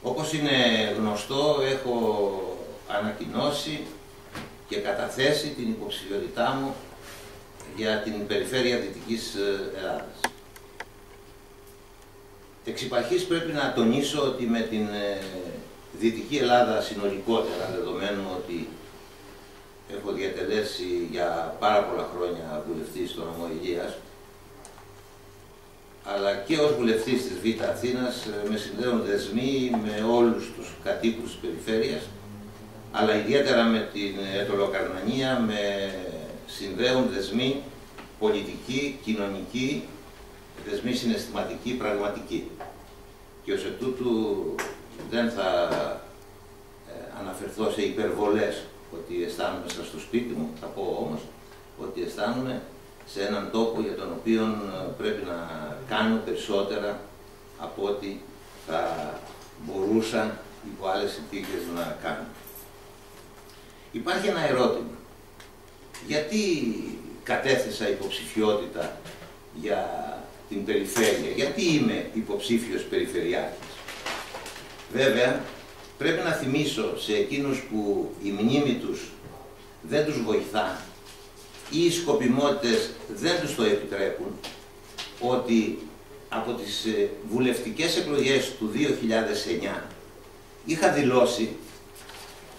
Όπως είναι γνωστό, έχω ανακοινώσει και καταθέσει την υποψηφιότητά μου για την περιφέρεια Δυτικής Ελλάδας. Εξ υπαρχής πρέπει να τονίσω ότι με την Δυτική Ελλάδα συνολικότερα, δεδομένου ότι έχω διατελέσει για πάρα πολλά χρόνια βουλευτής στο νομό Ηλίας, αλλά και ως βουλευτής της Β' Αθήνας με συνδέουν δεσμοί με όλους τους κατοίκους της περιφέρειας, αλλά ιδιαίτερα με την Αιτωλοκαρνανία με συνδέουν δεσμοί πολιτικοί, κοινωνικοί, δεσμοί συναισθηματικοί, πραγματικοί. Και ως εκ τούτου δεν θα αναφερθώ σε υπερβολές ότι αισθάνομαι στο σπίτι μου, θα πω όμως ότι αισθάνομαι σε έναν τόπο για τον οποίο πρέπει να κάνω περισσότερα από ό,τι θα μπορούσα υπό άλλες συνθήκες να κάνω. Υπάρχει ένα ερώτημα. Γιατί κατέθεσα υποψηφιότητα για την περιφέρεια, γιατί είμαι υποψήφιος περιφερειάρχης? Βέβαια, πρέπει να θυμίσω σε εκείνους που η μνήμη τους δεν τους βοηθά ή οι σκοπιμότητες δεν τους το επιτρέπουν, ότι από τις βουλευτικές εκλογές του 2009 είχα δηλώσει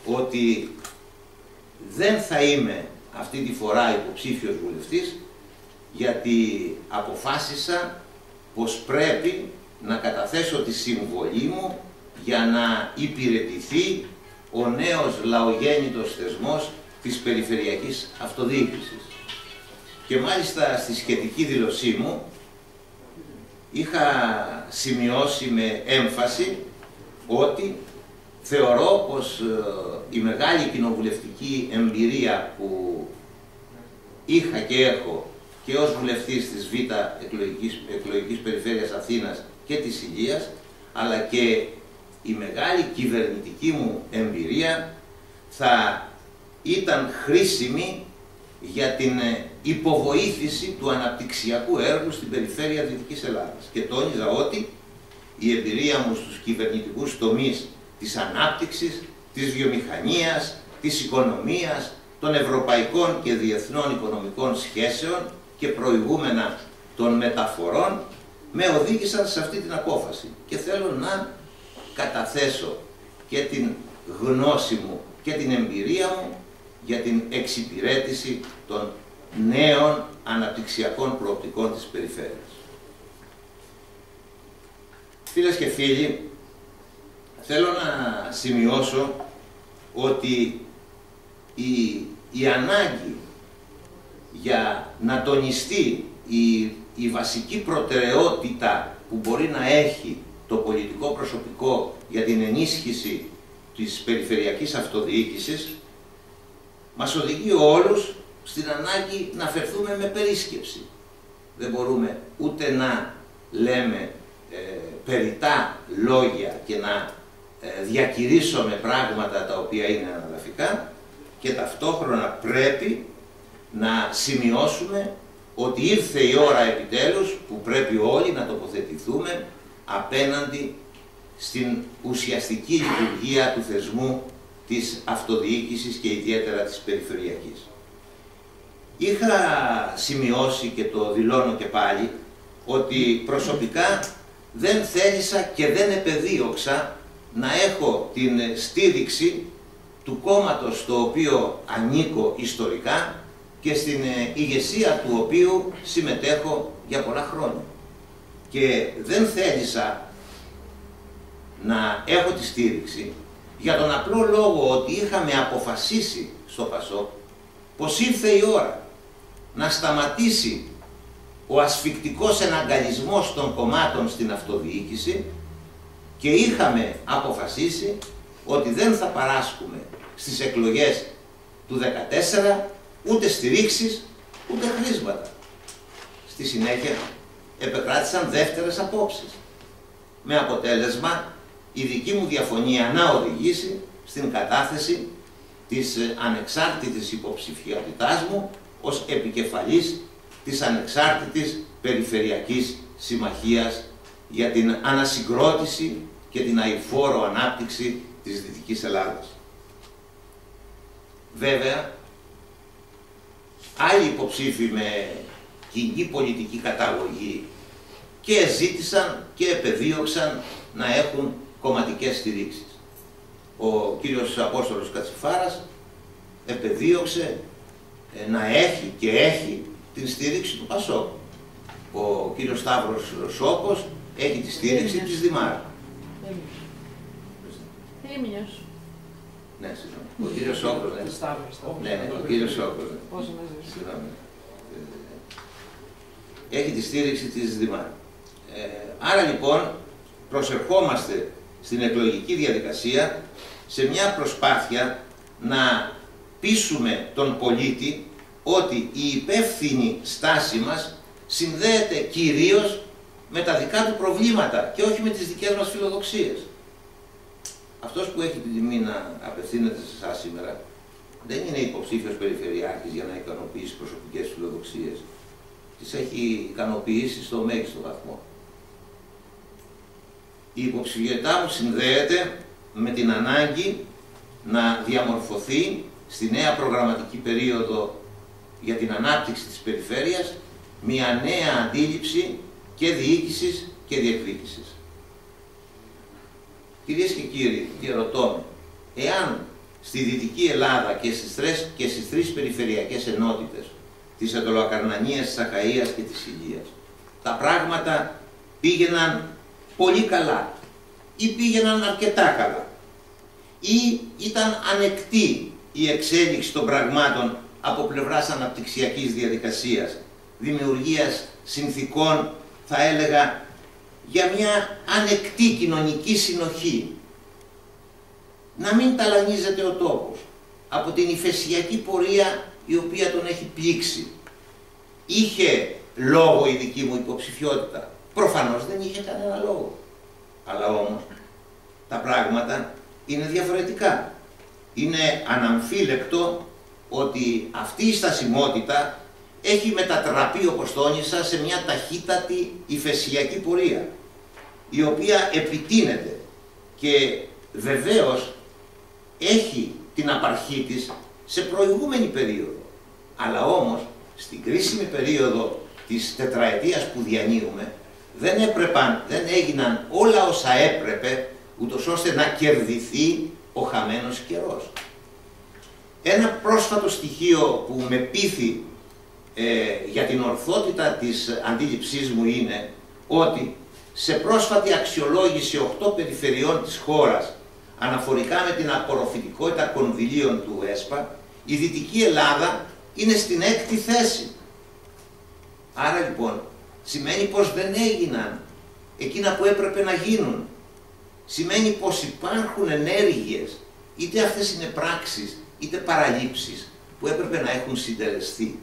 ότι δεν θα είμαι αυτή τη φορά υποψήφιος βουλευτής, γιατί αποφάσισα πως πρέπει να καταθέσω τη συμβολή μου για να υπηρετηθεί ο νέος λαογέννητος θεσμός της περιφερειακής αυτοδιοίκησης. Και μάλιστα στη σχετική δήλωσή μου είχα σημειώσει με έμφαση ότι θεωρώ πως η μεγάλη κοινοβουλευτική εμπειρία που είχα και έχω και ως βουλευτής της Β' εκλογικής περιφέρειας Αθήνας και της Ηλίας, αλλά και η μεγάλη κυβερνητική μου εμπειρία θα ήταν χρήσιμη για την υποβοήθηση του αναπτυξιακού έργου στην περιφέρεια Δυτικής Ελλάδας. Και τόνιζα ότι η εμπειρία μου στους κυβερνητικούς τομείς της ανάπτυξης, της βιομηχανίας, της οικονομίας, των ευρωπαϊκών και διεθνών οικονομικών σχέσεων και προηγούμενα των μεταφορών με οδήγησαν σε αυτή την απόφαση. Και θέλω να καταθέσω και την γνώση μου και την εμπειρία μου για την εξυπηρέτηση των νέων αναπτυξιακών προοπτικών της περιφέρειας. Φίλες και φίλοι, θέλω να σημειώσω ότι η ανάγκη για να τονιστεί η βασική προτεραιότητα που μπορεί να έχει το πολιτικό προσωπικό για την ενίσχυση της περιφερειακής αυτοδιοίκησης μας οδηγεί όλους στην ανάγκη να φερθούμε με περίσκεψη. Δεν μπορούμε ούτε να λέμε περιττά λόγια και να διακηρύσσουμε πράγματα τα οποία είναι αναδαφικά και ταυτόχρονα πρέπει να σημειώσουμε ότι ήρθε η ώρα επιτέλους που πρέπει όλοι να τοποθετηθούμε απέναντι στην ουσιαστική λειτουργία του θεσμού της αυτοδιοίκησης και ιδιαίτερα της περιφερειακής. Είχα σημειώσει και το δηλώνω και πάλι ότι προσωπικά δεν θέλησα και δεν επεδίωξα να έχω την στήριξη του κόμματος στο οποίο ανήκω ιστορικά και στην ηγεσία του οποίου συμμετέχω για πολλά χρόνια. Και δεν θέλησα να έχω τη στήριξη για τον απλό λόγο ότι είχαμε αποφασίσει στο ΠΑΣΟΚ πως ήρθε η ώρα να σταματήσει ο ασφικτικός εναγκαλισμός των κομμάτων στην αυτοδιοίκηση και είχαμε αποφασίσει ότι δεν θα παράσχουμε στις εκλογές του 2014 ούτε στηρίξεις ούτε χρήσματα. Στη συνέχεια επεκράτησαν δεύτερες απόψεις, με αποτέλεσμα η δική μου διαφωνία να οδηγήσει στην κατάθεση της ανεξάρτητης υποψηφιότητάς μου ως επικεφαλής της Ανεξάρτητης Περιφερειακής Συμμαχίας για την ανασυγκρότηση και την αειφόρο ανάπτυξη της Δυτικής Ελλάδας. Βέβαια, άλλοι υποψήφοι με κοινή πολιτική καταγωγή και ζήτησαν και επεδίωξαν να έχουν κομματικές στηρίξεις. Ο κύριος Απόστολος Κατσιφάρας επεδίωξε να έχει και έχει την στήριξη του ΠΑΣΟΚ. Ο κύριος Σταύρος Σόκος έχει τη στήριξη της Δημάρ. Ναι, συγγνώμη. Ο κύριος Σόκος, ναι, ο κύριος Σόκος, έχει τη στήριξη της Δημάρ. Άρα λοιπόν προσερχόμαστε στην εκλογική διαδικασία σε μια προσπάθεια να πείσουμε τον πολίτη ότι η υπεύθυνη στάση μας συνδέεται κυρίως με τα δικά του προβλήματα και όχι με τις δικές μας φιλοδοξίες. Αυτός που έχει την τιμή να απευθύνεται σε εσάς σήμερα δεν είναι υποψήφιος περιφερειάρχης για να ικανοποιήσει προσωπικές φιλοδοξίες. Τις έχει ικανοποιήσει στο μέγιστο βαθμό. Η υποψηφιότητά μου συνδέεται με την ανάγκη να διαμορφωθεί στη νέα προγραμματική περίοδο για την ανάπτυξη της περιφέρειας μια νέα αντίληψη και διοίκησης και διεκδίκησης. Κυρίες και κύριοι, διαρωτώ με, εάν στη Δυτική Ελλάδα και στις τρεις περιφερειακές ενότητες της Ετωλοακαρνανίας, της Αχαΐας και της Ηλίας τα πράγματα πήγαιναν πολύ καλά ή πήγαιναν αρκετά καλά ή ήταν ανεκτή η εξέλιξη των πραγμάτων από πλευράς αναπτυξιακής διαδικασίας, δημιουργίας συνθήκων, θα έλεγα, για μια ανεκτή κοινωνική συνοχή. Να μην ταλανίζεται ο τόπος από την υφεσιακή πορεία η οποία τον έχει πλήξει. Είχε λόγο η δική μου υποψηφιότητα. Προφανώς δεν είχε κανένα λόγο. Αλλά όμως τα πράγματα είναι διαφορετικά. Είναι αναμφίλεκτο ότι αυτή η στασιμότητα έχει μετατραπεί, όπως τόνισα, σε μια ταχύτατη υφεσιακή πορεία, η οποία επιτείνεται και βεβαίως έχει την απαρχή της σε προηγούμενη περίοδο. Αλλά όμως στην κρίσιμη περίοδο της τετραετίας που διανύουμε δεν έγιναν όλα όσα έπρεπε, ούτως ώστε να κερδιθεί ο χαμένος καιρός. Ένα πρόσφατο στοιχείο που με πείθει για την ορθότητα της αντίληψής μου είναι ότι σε πρόσφατη αξιολόγηση 8 περιφερειών της χώρας αναφορικά με την απορροφητικότητα κονδυλίων του ΕΣΠΑ, η Δυτική Ελλάδα είναι στην 6η θέση. Άρα λοιπόν σημαίνει πως δεν έγιναν εκείνα που έπρεπε να γίνουν. Σημαίνει πως υπάρχουν ενέργειες, είτε αυτές είναι πράξεις είτε παραλήψεις, που έπρεπε να έχουν συντελεστεί.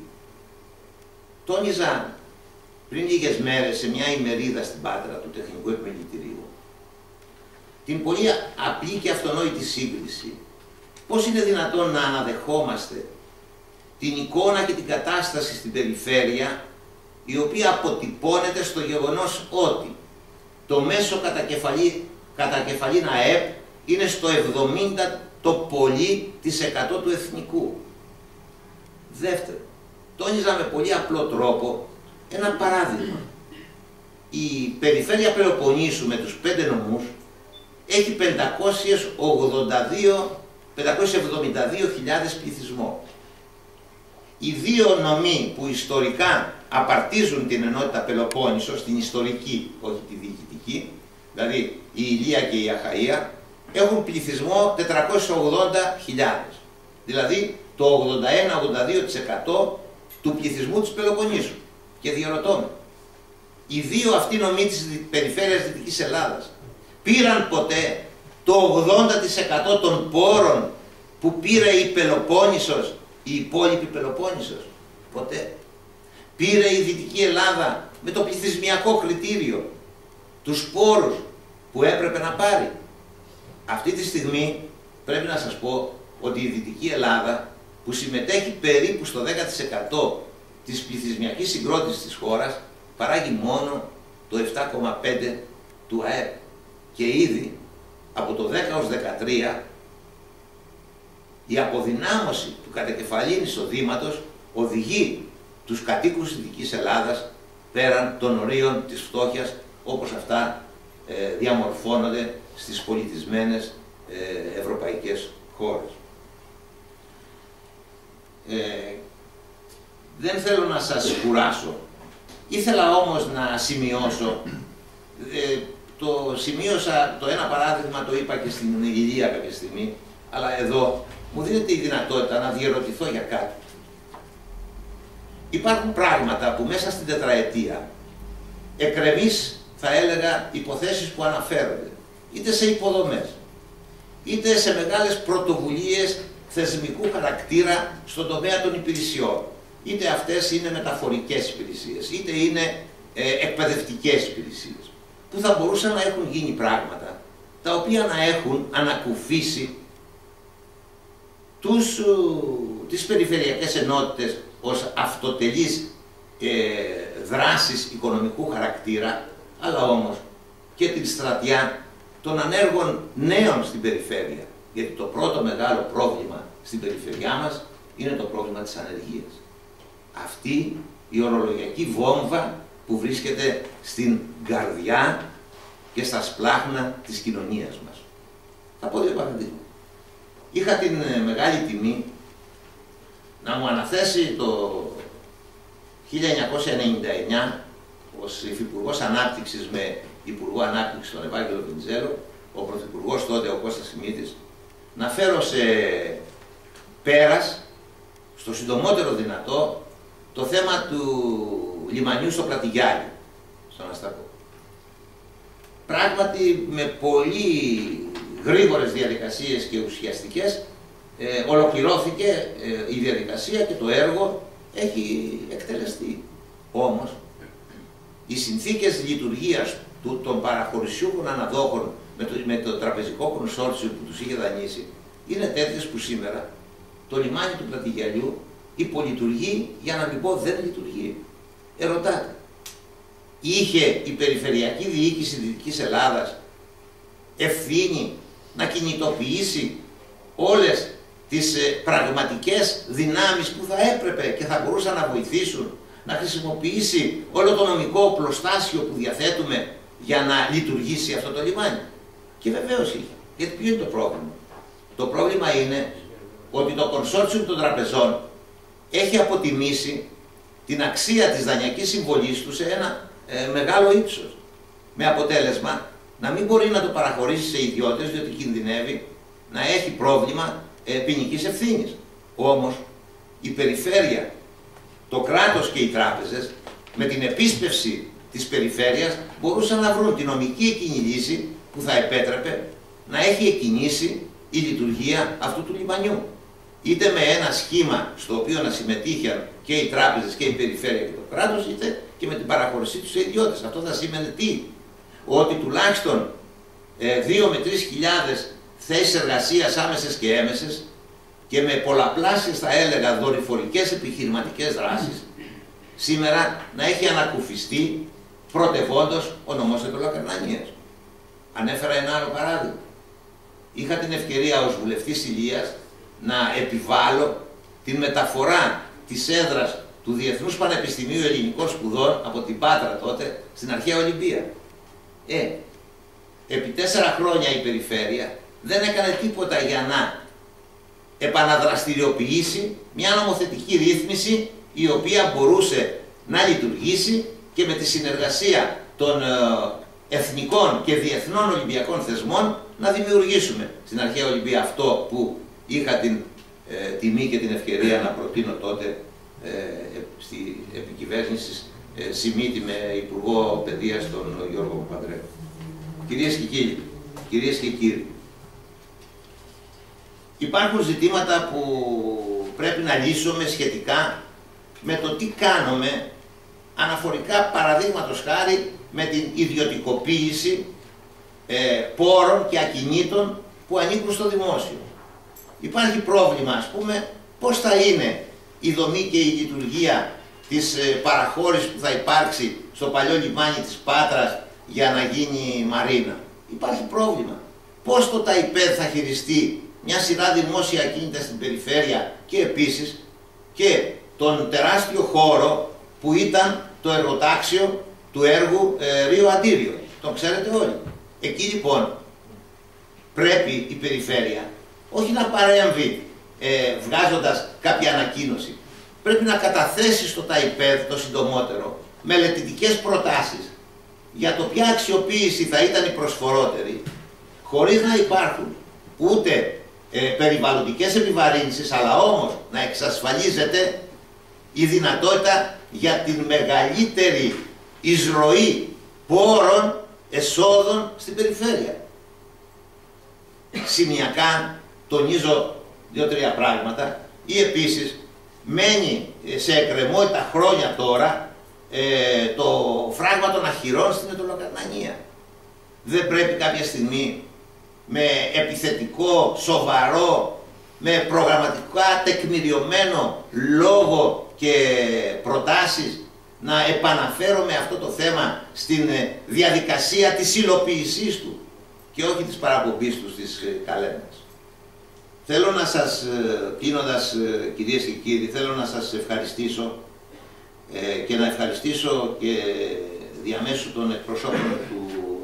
Τόνιζα πριν λίγες μέρες σε μια ημερίδα στην Πάτρα του Τεχνικού Επιμελητηρίου την πολύ απλή και αυτονόητη σύγκριση. Πώς είναι δυνατόν να αναδεχόμαστε την εικόνα και την κατάσταση στην περιφέρεια, η οποία αποτυπώνεται στο γεγονός ότι το μέσο κατακεφαλήν ΑΕΠ είναι στο 70 το πολύ της 100 του εθνικού. Δεύτερον, τόνιζα με πολύ απλό τρόπο ένα παράδειγμα. Η περιφέρεια Πελοποννήσου με τους 5 νομούς έχει 572.000 πληθυσμό. Οι δύο νομοί που ιστορικά απαρτίζουν την ενότητα Πελοπόννησος, την ιστορική, όχι τη διοικητική, δηλαδή η Ηλία και η Αχαΐα, έχουν πληθυσμό 480.000. Δηλαδή το 81-82% του πληθυσμού της Πελοποννήσου. Και διαρωτώ με, οι δύο αυτοί νομοί της περιφέρειας Δυτικής Ελλάδας πήραν ποτέ το 80% των πόρων που πήρε η Πελοπόννησος, η υπόλοιπη Πελοπόννησος? Ποτέ. Πήρε η Δυτική Ελλάδα με το πληθυσμιακό κριτήριο τους πόρους που έπρεπε να πάρει? Αυτή τη στιγμή πρέπει να σας πω ότι η Δυτική Ελλάδα, που συμμετέχει περίπου στο 10% της πληθυσμιακής συγκρότησης της χώρας, παράγει μόνο το 7,5% του ΑΕΠ. και ήδη από το 10 ως 13 η αποδυνάμωση του κατακεφαλήν εισοδήματος οδηγεί τους κατοίκους της Δυτικής Ελλάδας πέραν των ορίων της φτώχειας, όπως αυτά διαμορφώνονται στις πολιτισμένες ευρωπαϊκές χώρες. Δεν θέλω να σας κουράσω. Ήθελα όμως να σημειώσω, το σημείωσα, το ένα παράδειγμα το είπα και στην Ηλία κάποια στιγμή, αλλά εδώ μου δίνεται η δυνατότητα να διερωτηθώ για κάτι. Υπάρχουν πράγματα που μέσα στην τετραετία, εκρεμείς θα έλεγα υποθέσεις που αναφέρονται, είτε σε υποδομές, είτε σε μεγάλες πρωτοβουλίες θεσμικού χαρακτήρα στον τομέα των υπηρεσιών. Είτε αυτές είναι μεταφορικές υπηρεσίες, είτε είναι εκπαιδευτικές υπηρεσίες, που θα μπορούσαν να έχουν γίνει πράγματα, τα οποία να έχουν ανακουφίσει τις περιφερειακές ενότητες ως αυτοτελείς δράσεις οικονομικού χαρακτήρα, αλλά όμως και την στρατιά των ανέργων νέων στην περιφέρεια. Γιατί το πρώτο μεγάλο πρόβλημα στην περιφερειά μας είναι το πρόβλημα της ανεργίας. Αυτή η ορολογιακή βόμβα που βρίσκεται στην καρδιά και στα σπλάχνα της κοινωνίας μας. Θα πω δύο παραδείγματα. Είχα την μεγάλη τιμή να μου αναθέσει το 1999 ως Υφυπουργός Ανάπτυξης με Υπουργό Ανάπτυξης τον Ευάγγελο Βενιζέλο, ο Πρωθυπουργός τότε ο Κώστας Σιμίτης, να φέρω σε πέρας, στο συντομότερο δυνατό, το θέμα του λιμανιού στο Πλατηγιάλι, στον Αστακό. Πράγματι, με πολύ γρήγορες διαδικασίες και ουσιαστικές, ολοκληρώθηκε η διαδικασία και το έργο έχει εκτελεστεί. Όμως, οι συνθήκες λειτουργίας των παραχωρησιούχων αναδόχων με το τραπεζικό κονσόρτσιο που τους είχε δανείσει είναι τέτοιες που σήμερα το λιμάνι του Πλατηγιαλιού υπολειτουργεί, για να μην πω δεν λειτουργεί. Ερωτάτε, είχε η Περιφερειακή Διοίκηση Δυτικής Ελλάδας ευθύνη να κινητοποιήσει όλες τις πραγματικές δυνάμεις που θα έπρεπε και θα μπορούσαν να βοηθήσουν, να χρησιμοποιήσει όλο το νομικό οπλοστάσιο που διαθέτουμε για να λειτουργήσει αυτό το λιμάνι? Και βεβαίως είχε. Γιατί ποιο είναι το πρόβλημα? Το πρόβλημα είναι ότι το κονσόρτσιο των τραπεζών έχει αποτιμήσει την αξία της δανειακής συμβολής του σε ένα μεγάλο ύψος. Με αποτέλεσμα να μην μπορεί να το παραχωρήσει σε ιδιώτες, διότι κινδυνεύει να έχει πρόβλημα ποινικής ευθύνης. Όμως η περιφέρεια, το κράτος και οι τράπεζες με την επίσπευση της περιφέρειας μπορούσαν να βρουν τη νομική εκείνη λύση που θα επέτρεπε να έχει εκκινήσει η λειτουργία αυτού του λιμανιού. Είτε με ένα σχήμα στο οποίο να συμμετείχαν και οι τράπεζες και η περιφέρεια και το κράτος, είτε και με την παραχώρησή τους σε ιδιώτες. Αυτό θα σήμαινε τι? Ότι τουλάχιστον 2 με 3 χιλιάδες θέσεις εργασίας άμεσες και έμεσες και με πολλαπλάσιες, θα έλεγα, δορυφορικές επιχειρηματικές δράσεις, σήμερα να έχει ανακουφιστεί πρωτευόντως ο νομός Ετωλακαρνανίας. Ανέφερα ένα άλλο παράδειγμα. Είχα την ευκαιρία ως βουλευτής Ηλίας να επιβάλλω την μεταφορά της έδρας του Διεθνούς Πανεπιστημίου Ελληνικών Σπουδών από την Πάτρα τότε στην αρχαία Ολυμπία. Επί 4 χρόνια η περιφέρεια δεν έκανε τίποτα για να επαναδραστηριοποιήσει μια νομοθετική ρύθμιση η οποία μπορούσε να λειτουργήσει και με τη συνεργασία των εθνικών και διεθνών Ολυμπιακών θεσμών να δημιουργήσουμε στην αρχαία Ολυμπία αυτό που είχα την τιμή και την ευκαιρία να προτείνω τότε στη επικυβέρνηση Σιμίτη με Υπουργό Παιδείας τον Γιώργο Παπανδρέου. Κυρίες και κύριοι, υπάρχουν ζητήματα που πρέπει να λύσουμε σχετικά με το τι κάνουμε αναφορικά, παραδείγματος χάρη, με την ιδιωτικοποίηση πόρων και ακινήτων που ανήκουν στο δημόσιο. Υπάρχει πρόβλημα, ας πούμε, πώς θα είναι η δομή και η λειτουργία της παραχώρησης που θα υπάρξει στο παλιό λιμάνι της Πάτρας για να γίνει μαρίνα. υπάρχει πρόβλημα. Πώς το ΤΑΙΠΕΔ θα χειριστεί μια σειρά δημόσια ακίνητα στην περιφέρεια και επίσης και τον τεράστιο χώρο που ήταν το εργοτάξιο του έργου Ρίο Αντίριο. Το ξέρετε όλοι. Εκεί λοιπόν πρέπει η περιφέρεια όχι να παρέμβει βγάζοντας κάποια ανακοίνωση. Πρέπει να καταθέσει στο ΤΑΙΠΕΔ το συντομότερο μελετητικές προτάσεις για το ποια αξιοποίηση θα ήταν η προσφορότερη, χωρίς να υπάρχουν ούτε περιβαλλοντικές επιβαρύνσεις, αλλά όμως να εξασφαλίζεται η δυνατότητα για την μεγαλύτερη εισρωή πόρων εσόδων στην περιφέρεια. Σημειακά τονίζω 2-3 πράγματα, ή επίσης μένει σε εκκρεμότητα χρόνια τώρα το φράγμα των αχυρών στην Ετωλοκαρνανία. Δεν πρέπει κάποια στιγμή με επιθετικό, σοβαρό, με προγραμματικά τεκμηριωμένο λόγο και προτάσεις να επαναφέρομαι αυτό το θέμα στην διαδικασία της υλοποίησής του και όχι της παραπομπής του στις καλένδες. Θέλω να σας, κλείνοντας κυρίες και κύριοι, θέλω να σας ευχαριστήσω και να ευχαριστήσω και διαμέσου των εκπροσώπων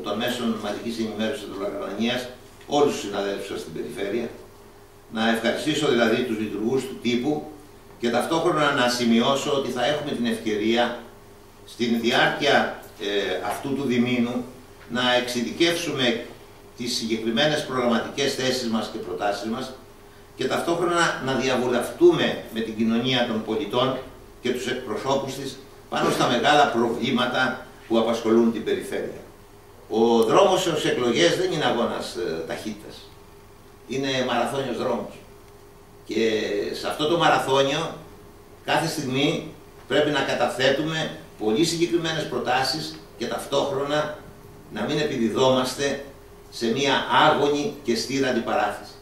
των μέσων μαζικής ενημέρωσης της Ετωλοκαρνανίας όλους τους συναδέλφους σας στην περιφέρεια, να ευχαριστήσω δηλαδή τους λειτουργούς του τύπου και ταυτόχρονα να σημειώσω ότι θα έχουμε την ευκαιρία στην διάρκεια αυτού του διμήνου να εξειδικεύσουμε τις συγκεκριμένες προγραμματικές θέσεις μας και προτάσεις μας και ταυτόχρονα να διαβουλευτούμε με την κοινωνία των πολιτών και τους εκπροσώπους της πάνω στα μεγάλα προβλήματα που απασχολούν την περιφέρεια. Ο δρόμος στις εκλογές δεν είναι αγώνας ταχύτητας. Είναι μαραθώνιος δρόμος. Και σε αυτό το μαραθώνιο κάθε στιγμή πρέπει να καταθέτουμε πολύ συγκεκριμένες προτάσεις και ταυτόχρονα να μην επιδιδόμαστε σε μία άγωνη και στήρα αντιπαράθεση.